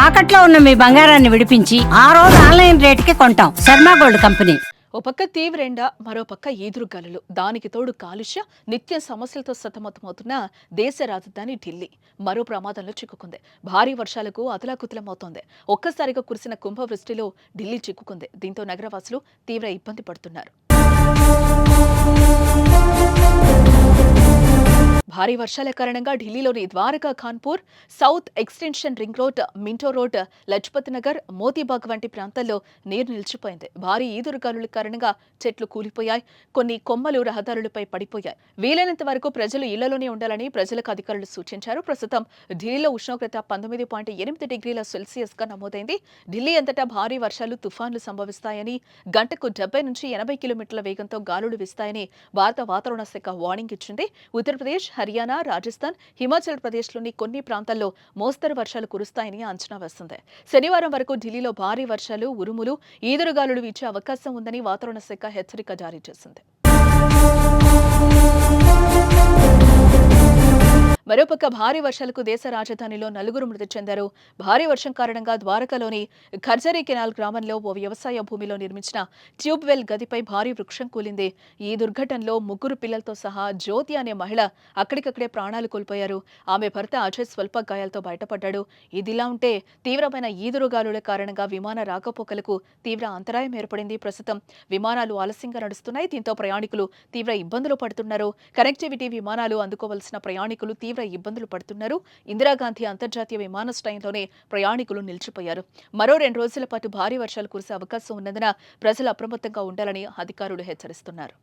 తాకట్లో ఉన్న మీ బంగారాన్ని విడిపించి ఆ రోజు ఆన్లైన్ రేటుకి కొంటాం. Sharma gold company. ఓ పక్క తీవ్రెండ, మరో పక్క ఈదురుగాలులు, దానికి తోడు కాలుష్య, నిత్య సమస్యలతో సతమతమవుతున్న దేశ రాజధాని ఢిల్లీ మరో ప్రమాదంలో చిక్కుకుంది. భారీ వర్షాలకు అతలాకుతలమవుతోంది. ఒక్కసారిగా కురిసిన కుంభవృష్టిలో ఢిల్లీ చిక్కుకుంది. దీంతో నగరవాసులు తీవ్ర ఇబ్బంది పడుతున్నారు. భారీ వర్షాల కారణంగా ఢిల్లీలోని Dwarka Khanpur, south extension ring road, Minto road, Lajpat Nagar, Motibagh వంటి ప్రాంతాల్లో నీరు నిలిచిపోయింది. భారీ ఈదురుగాలుల కారణంగా చెట్లు కూలిపోయాయి. కొన్ని కొమ్మలు రహదారులపై పడిపోయాయి. వీలైనంత వరకు ప్రజలు ఇళ్లలోనే ఉండాలని ప్రజలకు అధికారులు సూచించారు. ప్రస్తుతం ఢిల్లీలో ఉష్ణోగ్రత 19.8 డిగ్రీల సెల్సియస్ గా నమోదైంది. ఢిల్లీ అంతటా భారీ వర్షాలు, తుఫాన్లు సంభవిస్తాయని, గంటకు 70 నుంచి 80 కిలోమీటర్ల వేగంతో గాలులు వీస్తాయని భారత వాతావరణ శాఖ వార్నింగ్ ఇచ్చింది. ఉత్తరప్రదేశ్, హర్యానా, రాజస్థాన్, హిమాచల్ ప్రదేశ్లోని కొన్ని ప్రాంతాల్లో మోస్తరు వర్షాలు కురుస్తాయని అంచనా వేస్తుంది. శనివారం వరకు ఢిల్లీలో భారీ వర్షాలు, ఉరుములు, ఈదురుగాలులు వీచే అవకాశం ఉందని వాతావరణ శాఖ హెచ్చరిక జారీ చేసింది. మరోపక్క భారీ వర్షాలకు దేశ రాజధానిలో 4 మృతి చెందారు. భారీ వర్షం కారణంగా ద్వారకాలోని ఖర్జరీ కెనాల్ గ్రామంలో ఓ వ్యవసాయ భూమిలో నిర్మించిన ట్యూబ్ వెల్ గదిపై భారీ వృక్షం కూలింది. ఈ దుర్ఘటనలో 3 పిల్లలతో సహా జ్యోతి అనే మహిళ అక్కడికక్కడే ప్రాణాలు కోల్పోయారు. ఆమె భర్త అజయ్ స్వల్ప గాయాలతో బయటపడ్డాడు. ఇదిలా ఉంటే తీవ్రమైన ఈదురుగాలుల కారణంగా విమాన రాకపోకలకు తీవ్ర అంతరాయం ఏర్పడింది. ప్రస్తుతం విమానాలు ఆలస్యంగా నడుస్తున్నాయి. దీంతో ప్రయాణికులు తీవ్ర ఇబ్బందులు పడుతున్నారు. కనెక్టివిటీ విమానాలు అందుకోవాల్సిన ప్రయాణికులు తీవ్ర ఇబ్బందులు పడుతున్నారు. ఇందిరాగాంధీ అంతర్జాతీయ విమానాశ్రయంలోనే ప్రయాణికులు నిలిచిపోయారు. మరో 2 రోజుల పాటు భారీ వర్షాలు కురిసే అవకాశం ఉన్నందున ప్రజలు అప్రమత్తంగా ఉండాలని అధికారులు హెచ్చరిస్తున్నారు.